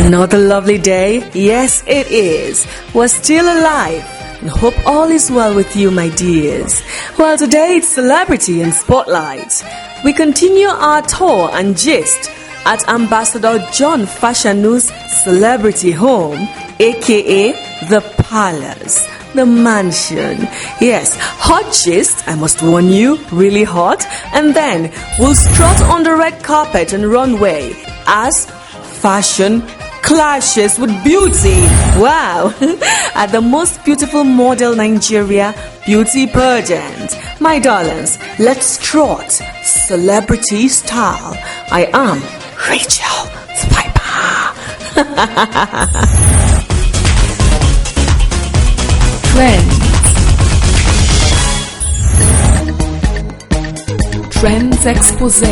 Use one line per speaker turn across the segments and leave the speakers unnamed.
Another lovely day? Yes, it is. We're still alive and hope all is well with you, my dears. Well, today it's Celebrity and Spotlight. We continue our tour and gist at Ambassador John Fashanu's celebrity home, aka the Palace, the mansion. Yes, hot gist, I must warn you, really hot. And then we'll strut on the red carpet and runway as fashion clashes with beauty. Wow. At the most beautiful model Nigeria beauty pageant. My darlings, let's strut celebrity style. I am Rachel the Piper.
Trends Expose.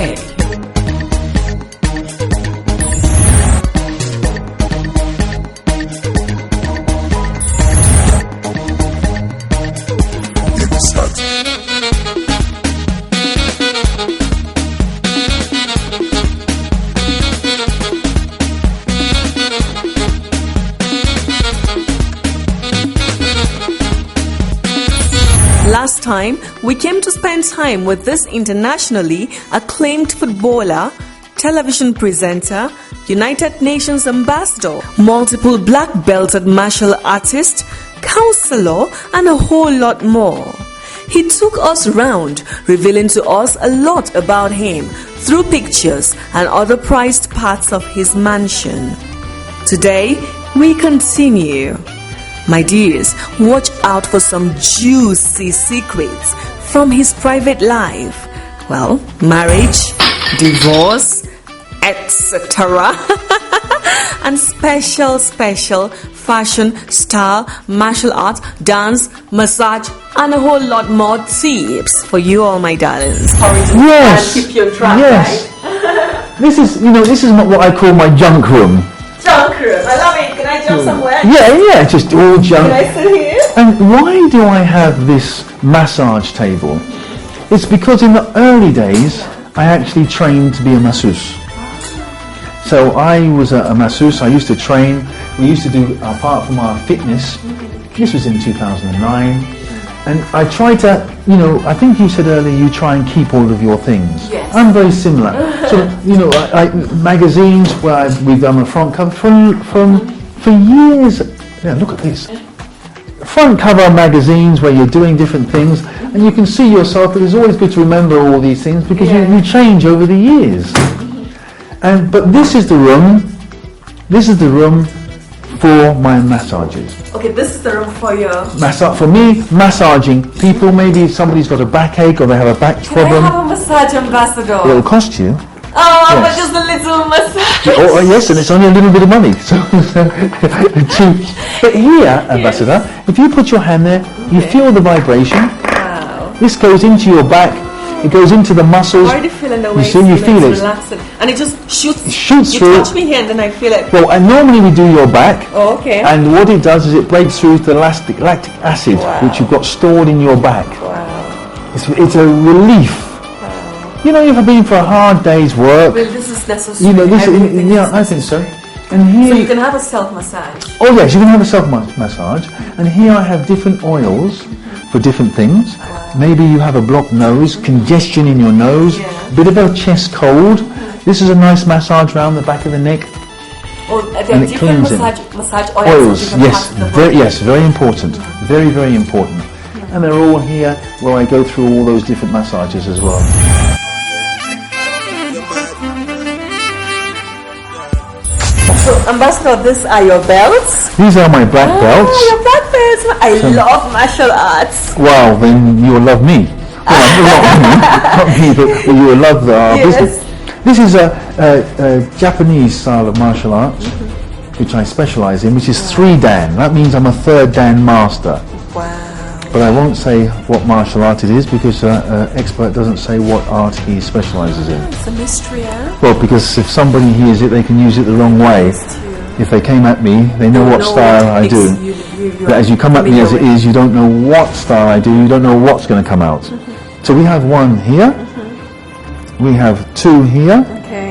Last time, we came to spend time with this internationally acclaimed footballer, television presenter, United Nations ambassador, multiple black belted martial artist, counselor, and a whole lot more. He took us around, revealing to us a lot about him through pictures and other prized parts of his mansion. Today, we continue. My dears, watch out for some juicy secrets from his private life. Well, marriage, divorce, etc. And special fashion, style, martial arts, dance, massage, and a whole lot more tips for you all, my darlings.
Yes.
And keep you on track,
yes.
right?
This is what I call my junk room.
Junk room. I love it. Can I jump somewhere?
Yeah, just all junk.
Can I sit here?
And why do I have this massage table? It's because in the early days, I actually trained to be a masseuse. So I was a masseuse. I used to train. We used to do, apart from our fitness, this was in 2009. And I try to, I think you said earlier you try and keep all of your things.
Yes.
I'm very similar. So, I magazines where we've done a front cover for years. Yeah, look at this. Front cover magazines where you're doing different things and you can see yourself, but it's always good to remember all these things because you change over the years. But this is the room for my massages.
Okay, this is the room for your...
For me, massaging people. Maybe somebody's got a backache or they have a back problem.
Can I have a massage, ambassador?
It'll cost you.
Oh,
yes.
but just a little massage.
Oh, yes, and it's only a little bit of money. So, but here, ambassador, if you put your hand there, you feel the vibration.
Wow.
This goes into your back. It goes into the muscles.
I'm already feeling the way
you feel it.
Relaxing. And it just shoots.
It shoots
you
through.
You touch me here and then I feel it.
Well, and normally we do your back.
Oh, okay.
And what it does is it breaks through the lactic acid, which you've got stored in your back.
Wow.
It's a relief. Wow. You've been for a hard day's work.
Well, this is necessary.
I think so. And here,
so you can have a self-massage.
Oh yes, you can have a self-massage. And here I have different oils for different things.
Wow.
Maybe you have a blocked nose, congestion in your nose, bit of a chest cold. This is a nice massage around the back of the neck.
Oh,
and it cleans
massage
oils, yes, very important. Very, very important. And they're all here where I go through all those different massages as well.
So, Ambassador, these are your belts?
These are my black belts.
Oh, your black belts. I love martial arts.
Wow, then you will love me. Not me, but you will love
yes.
This is a Japanese style of martial arts, which I specialize in, which is 3 Dan. That means I'm a 3rd Dan master.
Wow.
But I won't say what martial art it is because an expert doesn't say what art he specializes in.
It's a mystery, eh?
Well, because if somebody hears it, they can use it the wrong way. If they came at me, they know what style I do. But as you come at me as it is, you don't know what style I do, you don't know what's going to come out. So we have 1 here, we have 2 here,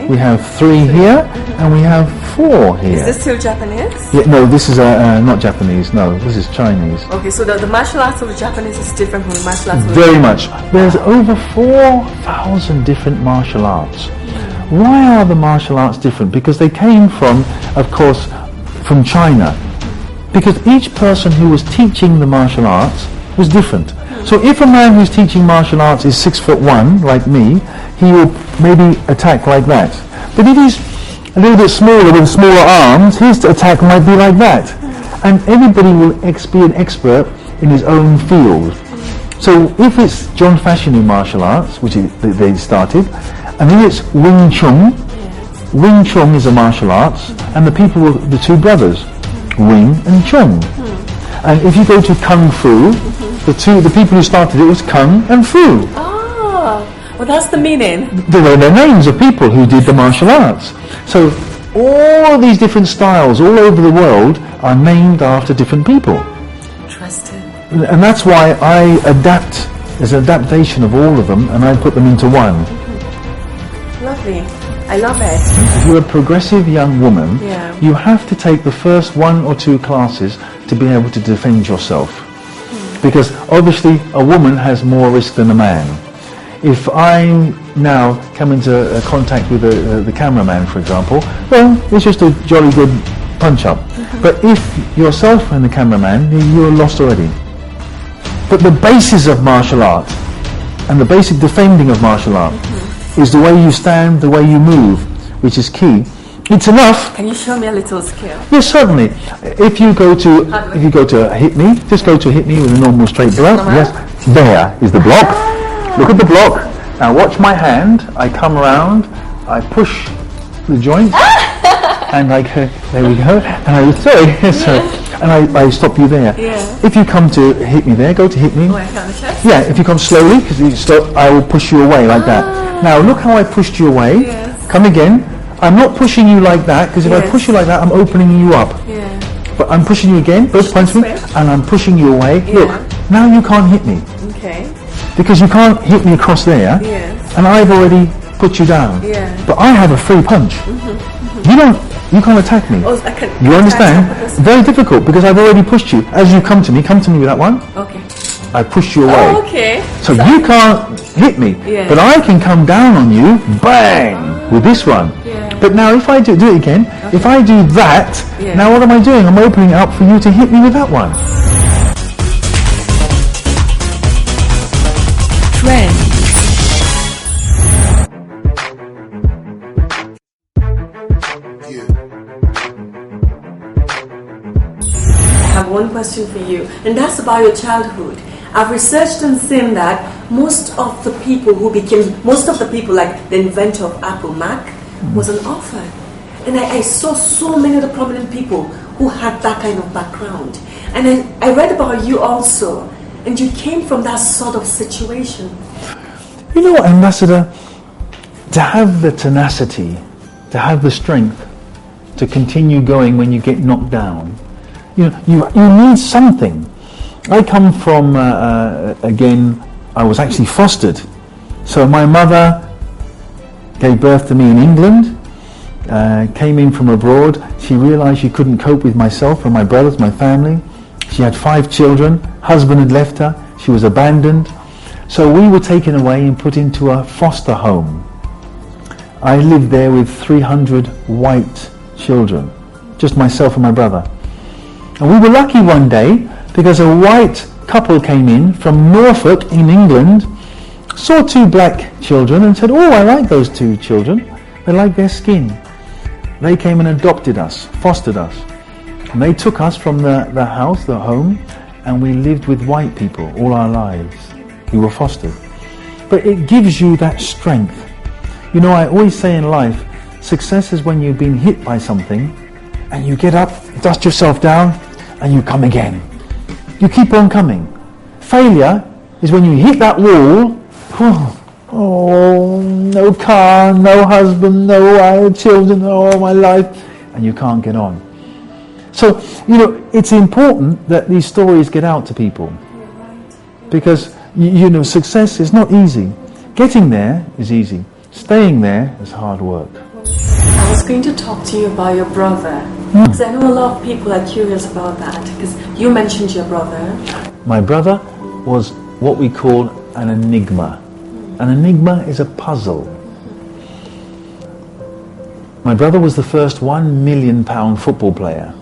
we have 3 here, and we have 4 here.
Is this still Japanese?
Yeah, no, this is not Japanese. No, this is Chinese.
Okay, so the martial arts of the Japanese is different from the martial arts of the
Very much. There's over 4,000 different martial arts. Why are the martial arts different? Because they came from, of course, from China. Because each person who was teaching the martial arts was different. So if a man who's teaching martial arts is 6'1", like me, he will maybe attack like that. But if he's a little bit smaller with smaller arms, his attack might be like that. And everybody will be an expert in his own field. So if it's John Fashion in martial arts, which they started, and then it's Wing Chun. Wing Chun is a martial arts, and the people were the 2 brothers, Wing and Chun. And if you go to Kung Fu, the people who started it was Kung and Fu.
Ah, well, that's the meaning.
They were their names of people who did the martial arts. So all these different styles all over the world are named after different people.
Interesting.
And that's why I adapt. There's an adaptation of all of them, and I put them into one.
Lovely. I love it.
If you're a progressive young woman,
Yeah.
you have to take the first 1 or 2 classes to be able to defend yourself. Because obviously a woman has more risk than a man. If I now come into contact with the cameraman, for example, well, it's just a jolly good punch-up. But if yourself and the cameraman, you're lost already. But the basis of martial art and the basic defending of martial art is the way you stand, the way you move, which is key. It's enough.
Can you show me a little skill?
Yes, certainly. If you go to hit me, just go to hit me with a normal straight blow. Yes, there is the block. Look at the block. Now watch my hand. I come around. I push the joint, and there we go. And I stop you there.
Yeah.
If you come to hit me there, go to hit me.
Oh, I found the chest?
Yeah, if you come slowly, because you stop, I will push you away like that. Now look how I pushed you away.
Yes.
Come again. I'm not pushing you like that, because if I push you like that, I'm opening you up.
Yeah.
But I'm pushing you again, both punch me, and I'm pushing you away.
Yeah.
Look, now you can't hit me.
Okay.
Because you can't hit me across there,
Yes.
and I've already put you down.
Yeah.
But I have a free punch. You can't attack me.
Oh, I can.
You understand?
Attack this.
Very difficult, because I've already pushed you. As you come to me with that one.
Okay.
I pushed you away.
Oh, okay.
So you can't hit me,
Yeah.
but I can come down on you, bang, with this one.
Yeah.
But now if I do it again, if I do that,
Yeah.
now what am I doing? I'm opening it up for you to hit me with that one.
Trends. I have one question for you, and that's about your childhood. I've researched and seen that most of the people, like the inventor of Apple Mac, was an orphan. And I saw so many of the prominent people who had that kind of background. And I read about you also, and you came from that sort of situation.
You know what, Ambassador? To have the tenacity, to have the strength to continue going when you get knocked down, you need something. I come from, again, I was actually fostered. So my mother gave birth to me in England, came in from abroad. She realised she couldn't cope with myself and my brothers, my family. She had 5 children. Husband had left her. She was abandoned. So we were taken away and put into a foster home. I lived there with 300 white children, just myself and my brother. And we were lucky one day because a white couple came in from Norfolk in England, saw 2 black children and said, "Oh, I like those 2 children. They like their skin." They came and adopted us, fostered us. And they took us from the house, the home, and we lived with white people all our lives. We were fostered. But it gives you that strength. You know, I always say in life, success is when you've been hit by something and you get up, dust yourself down, and you come again. You keep on coming. Failure is when you hit that wall, oh, no car, no husband, no children, oh, my life, and you can't get on. So, you know, it's important that these stories get out to people. Because, you know, success is not easy. Getting there is easy. Staying there is hard work.
I was going to talk to you about your brother. Because I know a lot of people are curious about that. Because you mentioned your brother.
My brother was what we call an enigma. An enigma is a puzzle. My brother was the first £1 million football player.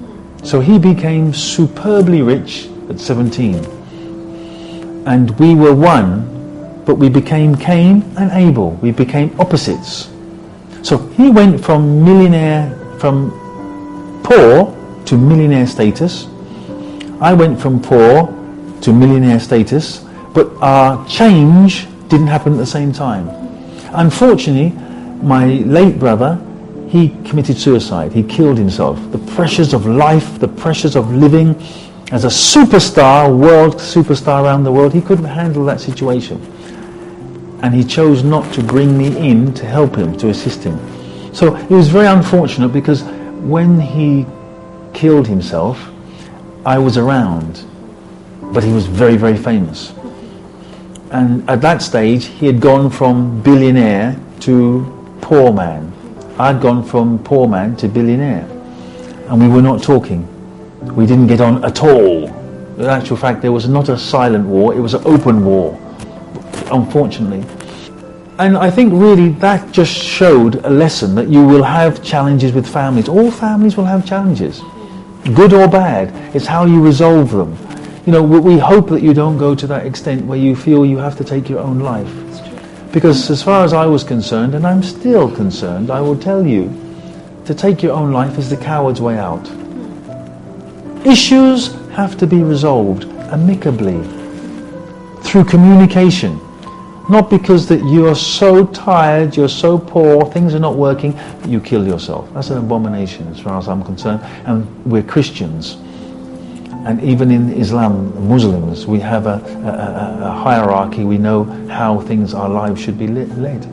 So he became superbly rich at 17. And we were one, but we became Cain and Abel. We became opposites. So he went from poor to millionaire status. I went from poor to millionaire status, but our change didn't happen at the same time. Unfortunately, my late brother, he committed suicide. He killed himself. The pressures of life, the pressures of living as a superstar, world superstar around the world, he couldn't handle that situation. And he chose not to bring me in to help him, to assist him. So it was very unfortunate because when he killed himself, I was around, but he was very, very famous. And at that stage, he had gone from billionaire to poor man. I'd gone from poor man to billionaire. And we were not talking. We didn't get on at all. In actual fact, there was not a silent war, it was an open war, unfortunately. And I think really that just showed a lesson that you will have challenges with families. All families will have challenges, good or bad. It's how you resolve them. You know, we hope that you don't go to that extent where you feel you have to take your own life. Because as far as I was concerned, and I'm still concerned, I will tell you, to take your own life is the coward's way out. Issues have to be resolved amicably, through communication. Not because that you are so tired, you're so poor, things are not working, you kill yourself. That's an abomination as far as I'm concerned. And we're Christians. And even in Islam, Muslims, we have a hierarchy. We know how our lives should be led.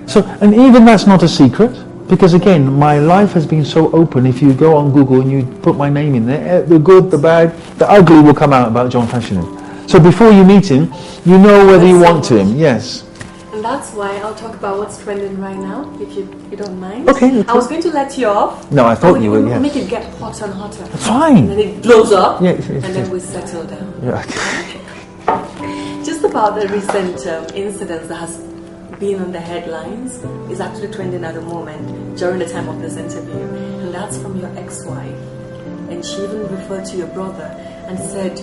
So, and even that's not a secret, because again, my life has been so open. If you go on Google and you put my name in there, the good, the bad, the ugly will come out about John Fashioning. So before you meet him, you know whether you want to him. Yes.
And that's why I'll talk about what's trending right now, if you don't mind.
Okay.
I was going to let you off.
No, I thought you would, yes.
Make it get hotter and hotter.
Fine.
And then it blows up.
Yeah,
and then we settle down.
Yeah.
Just about the recent incidents that has been on the headlines is actually trending at the moment during the time of this interview. And that's from your ex-wife. And she even referred to your brother and said,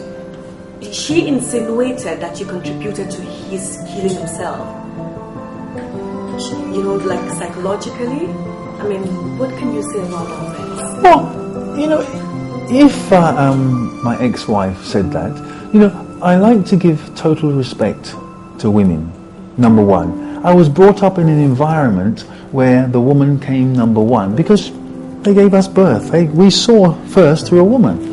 she insinuated that you contributed to his killing himself. You know, like psychologically? I mean, what can you say about all this?
Well, you know, if my ex-wife said that, you know, I like to give total respect to women, number one. I was brought up in an environment where the woman came number one because they gave us birth. We saw first through a woman.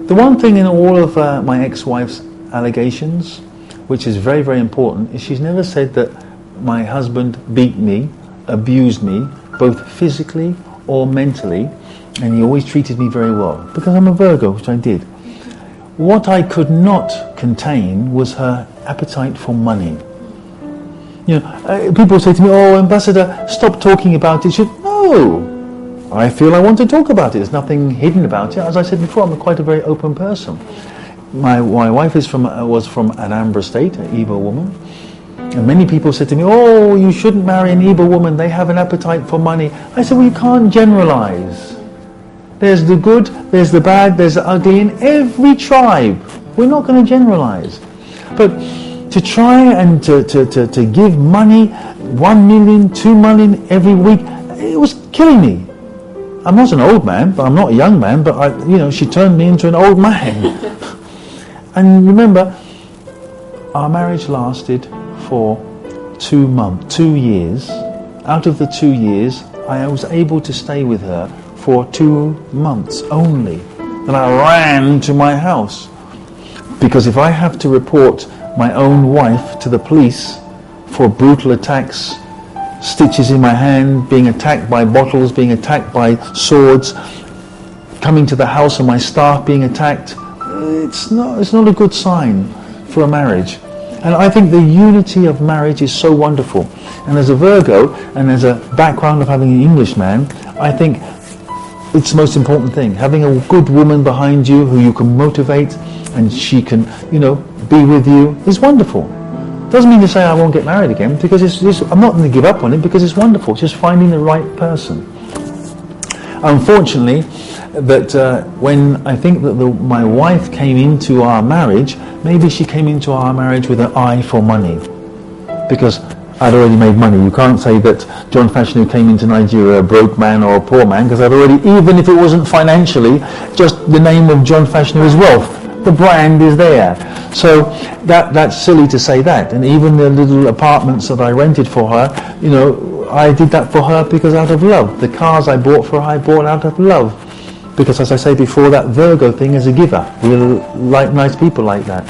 The one thing in all of my ex-wife's allegations, which is very, very important, is she's never said that my husband beat me, abused me, both physically or mentally, and he always treated me very well, because I'm a Virgo, which I did. What I could not contain was her appetite for money. You know, people say to me, "Oh, Ambassador, stop talking about it." No, I feel I want to talk about it. There's nothing hidden about it. As I said before, I'm quite a very open person. My wife was from Anambra State, an Igbo woman. And many people said to me, "Oh, you shouldn't marry an Igbo woman, they have an appetite for money." I said, well, you can't generalize. There's the good, there's the bad, there's the ugly in every tribe. We're not going to generalize. But to try and to give money, 1 million, 2 million every week, it was killing me. I'm not an old man, but I'm not a young man, but she turned me into an old man. And remember, our marriage lasted for 2 years. Out of the 2 years, I was able to stay with her for 2 months only. And I ran to my house. Because if I have to report my own wife to the police for brutal attacks, stitches in my hand, being attacked by bottles, being attacked by swords, coming to the house and my staff being attacked, it's not a good sign for a marriage. And I think the unity of marriage is so wonderful. And as a Virgo, and as a background of having an Englishman, I think it's the most important thing. Having a good woman behind you who you can motivate and she can, be with you is wonderful. Doesn't mean to say I won't get married again, because I'm not going to give up on it, because it's wonderful. It's just finding the right person. Unfortunately, that when I think that my wife came into our marriage, maybe she came into our marriage with an eye for money, because I'd already made money. You can't say that John Fashanu came into Nigeria a broke man or a poor man, because I'd already, even if it wasn't financially, just the name of John Fashanu is wealth. The brand is there. So that's silly to say that. And even the little apartments that I rented for her, I did that for her because out of love. The cars I bought for her, I bought out of love. Because as I say before, that Virgo thing is a giver. We like nice people like that.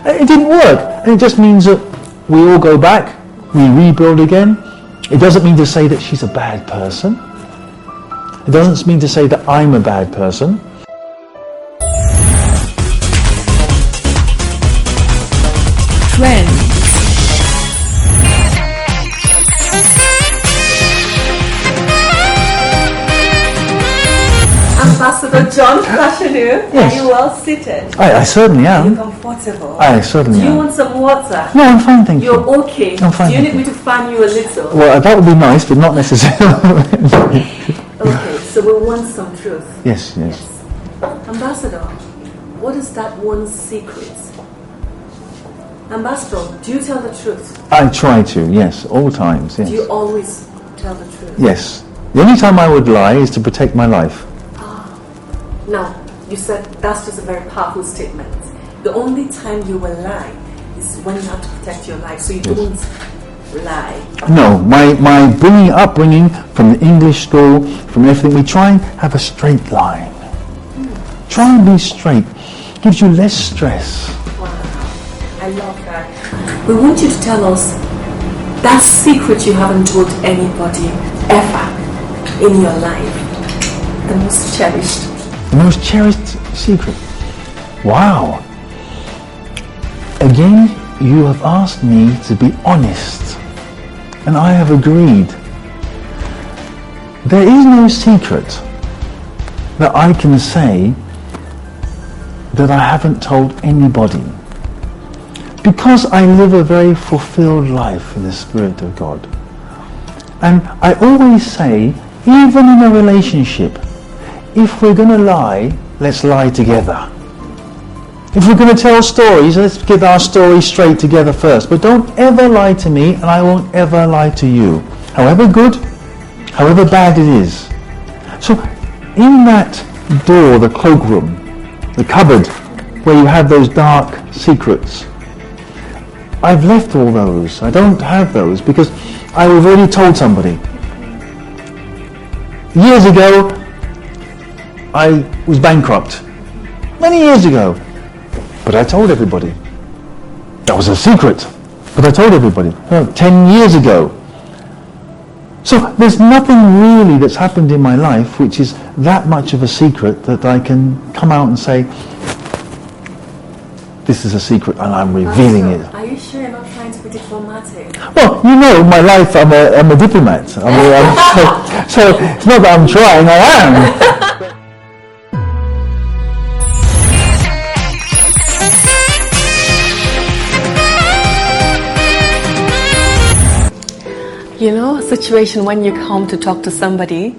It didn't work. And it just means that we all go back, we rebuild again. It doesn't mean to say that she's a bad person. It doesn't mean to say that I'm a bad person.
Trends. Ambassador John Fashanu,
Yes.
are you well seated?
I certainly
Are you
am.
comfortable?
I certainly
Do you
am.
want some water?
No, I'm fine, thank you.
You're okay.
I'm fine,
Do you
thank
need me to fan you a little?
Well, that would be nice, but not necessarily.
Okay, so we want some truth.
Yes.
Ambassador, what is that one secret? Ambassador, do you tell the truth?
I try to, yes, all times, yes.
Do you always tell the truth?
Yes. The only time I would lie is to protect my life.
Now, you said that's just a very powerful statement. The only time you will lie is when you have to protect your life, so you don't lie.
No, my upbringing from the English school, from everything, we try and have a straight line. Try and be straight. Gives you less stress.
Wow, I love that. We want you to tell us that secret you haven't told anybody ever in your life. The most cherished.
The most cherished secret. Wow. Again, you have asked me to be honest, and I have agreed. There is no secret that I can say that I haven't told anybody, because I live a very fulfilled life in the Spirit of God. And I always say, even in a relationship, if we're going to lie, let's lie together. If we're going to tell stories, let's get our story straight together first. But don't ever lie to me, and I won't ever lie to you. However good, however bad it is. So in that door, the cloakroom, the cupboard, where you have those dark secrets, I've left all those. I don't have those because I've already told somebody. Years ago, I was bankrupt. Many years ago. But I told everybody. That was a secret. But I told everybody. 10 years ago. So there's nothing really that's happened in my life which is that much of a secret that I can come out and say, this is a secret and I'm revealing it.
Are you sure you're not trying to be diplomatic?
Well, my life, I'm a diplomat. So it's not that I'm trying, I am.
You know, a situation when you come to talk to somebody,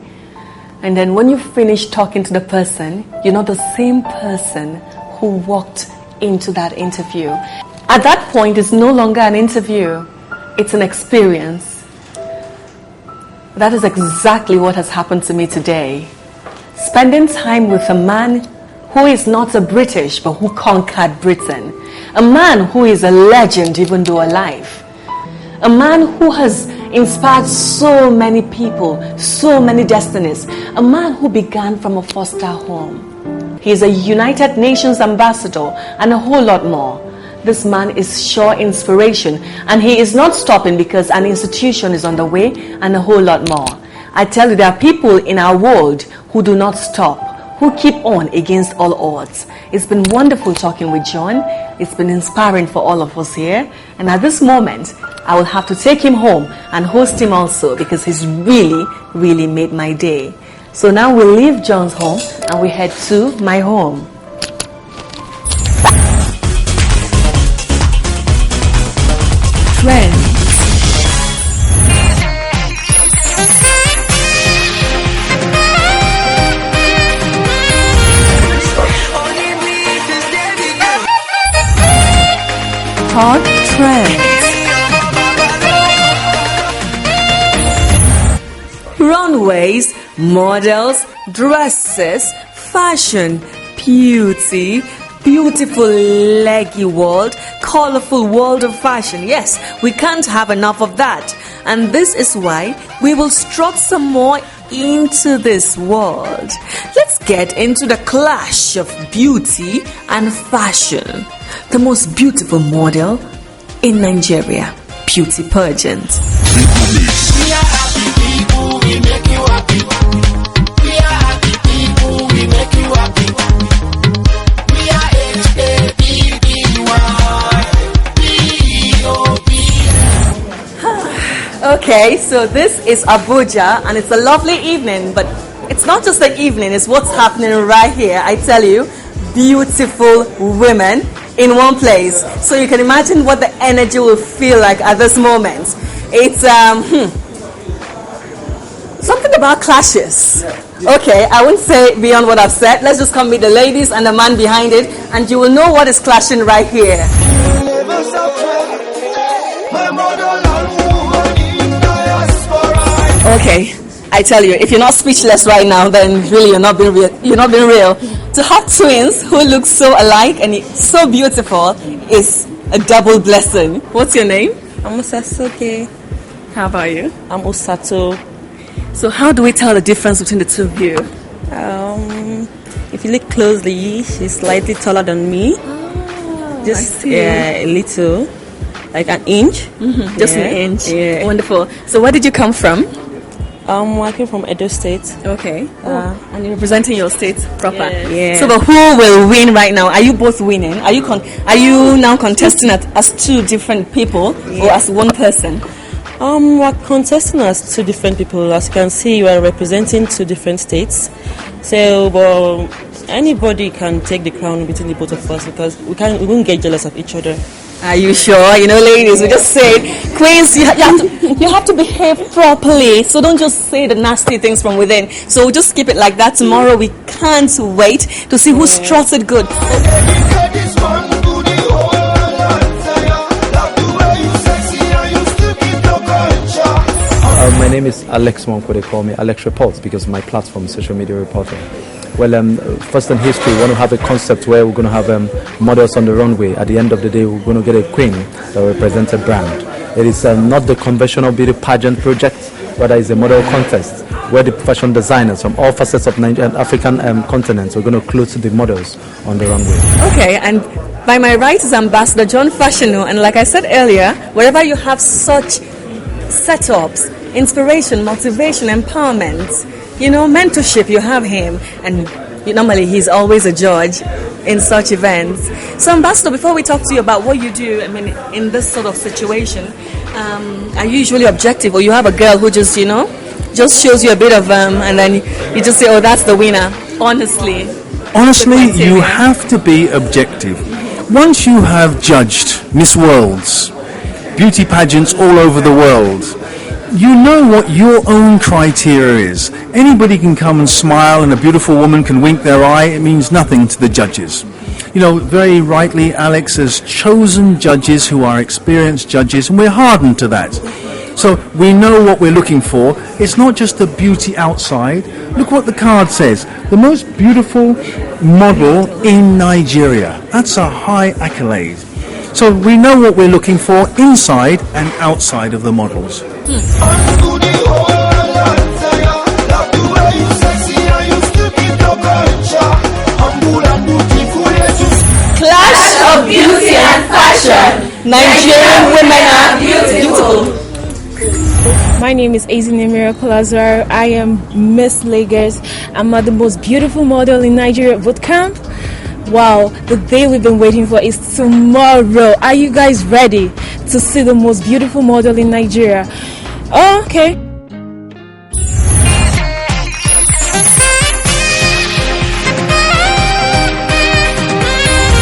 and then when you finish talking to the person, you're not the same person who walked into that interview. At that point, it's no longer an interview, it's an experience. That is exactly what has happened to me today. Spending time with a man who is not a British, but who conquered Britain. A man who is a legend even though alive. A man who has inspired so many people, so many destinies. A man who began from a foster home. He is a United Nations ambassador and a whole lot more. This man is sure inspiration, and he is not stopping because an institution is on the way and a whole lot more. I tell you, there are people in our world who do not stop, who keep on against all odds. It's been wonderful talking with John. It's been inspiring for all of us here. And at this moment, I will have to take him home and host him also because he's really made my day. So now we leave John's home and we head to my home. Trends. Hot trends. Runways, models, dresses, fashion, beauty, beautiful leggy world, colorful world of fashion. Yes, we can't have enough of that. And this is why we will strut some more into this world. Let's get into the clash of beauty and fashion. The most beautiful model in Nigeria, beauty pageant.
We are happy people, we make you happy. We are happy people, we make you happy. We are HAPPYPOP.
Okay, so this is Abuja and it's a lovely evening, but it's not just the evening, it's what's happening right here. I tell you, beautiful women in one place. So you can imagine what the energy will feel like at this moment. It's something about clashes. Okay, I won't say beyond what I've said. Let's just come meet the ladies and the man behind it, and you will know what is clashing right here. Okay, I tell you, if you're not speechless right now, then really you're not being real. You're not being real. To have twins who look so alike and so beautiful is a double blessing. What's your name?
I'm Osasoke.
How about you?
I'm Osato.
So how do we tell the difference between the two of you?
If you look closely, she's slightly taller than me. Just a little, like an inch.
Mm-hmm. Just an inch.
Yeah.
Wonderful. So where did you come from?
I came from Edo State.
Okay. And you're representing your state proper.
Yeah.
So, but who will win right now? Are you both winning? Are you now contesting as two different people or as one person?
We're contesting as two different people. As you can see, we are representing two different states. So, anybody can take the crown between the both of us because we won't get jealous of each other.
Are you sure? You know, ladies, we just say, queens, you have to behave properly. So don't just say the nasty things from within. So we'll just keep it like that. Tomorrow we can't wait to see who struts it good.
My name is Alex Monko. They call me Alex Reports because my platform is social media reporter. Well, first in history, we want to have a concept where we're going to have models on the runway. At the end of the day, we're going to get a queen that represents a brand. It is not the conventional beauty pageant project, rather it's a model contest where the fashion designers from all facets of Nigerian and African continents are going to clothe the models on the runway.
Okay, and by my right is Ambassador John Fashanu, and like I said earlier, wherever you have such setups, inspiration, motivation, empowerment, mentorship, you have him, and normally he's always a judge in such events. So Ambassador, before we talk to you about what you do, in this sort of situation, are you usually objective, or you have a girl who just shows you a bit of and then you just say, oh, that's the winner? Honestly,
you have to be objective. Once you have judged Miss Worlds, beauty pageants all over the world, you know what your own criteria is. Anybody can come and smile and a beautiful woman can wink their eye. It means nothing to the judges. Very rightly, Alex has chosen judges who are experienced judges, and we're hardened to that. So we know what we're looking for. It's not just the beauty outside. Look what the card says. The most beautiful model in Nigeria. That's a high accolade. So we know what we're looking for inside and outside of the models.
Clash of beauty and fashion. Nigerian women are beautiful.
My name is Azine Miracle Azar. I am Miss Lagos. I'm the most beautiful model in Nigeria bootcamp. Wow, the day we've been waiting for is tomorrow. Are you guys ready to see the most beautiful model in Nigeria? Oh, okay.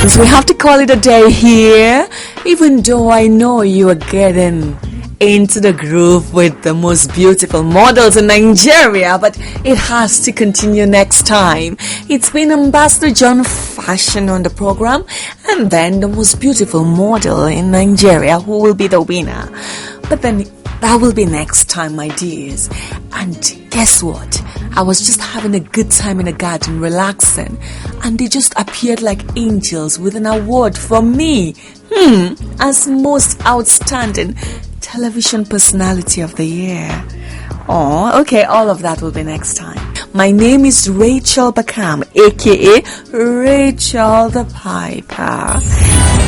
So we have to call it a day here, even though I know you are getting into the groove with the most beautiful models in Nigeria, but it has to continue next time. It's been Ambassador John Fashion on the program, and then the most beautiful model in Nigeria who will be the winner. But then that will be next time, my dears. And guess what? I was just having a good time in the garden, relaxing, and they just appeared like angels with an award for me as most outstanding television personality of the year. Oh, okay, all of that will be next time. My name is Rachel Bakam, aka Rachel the Piper.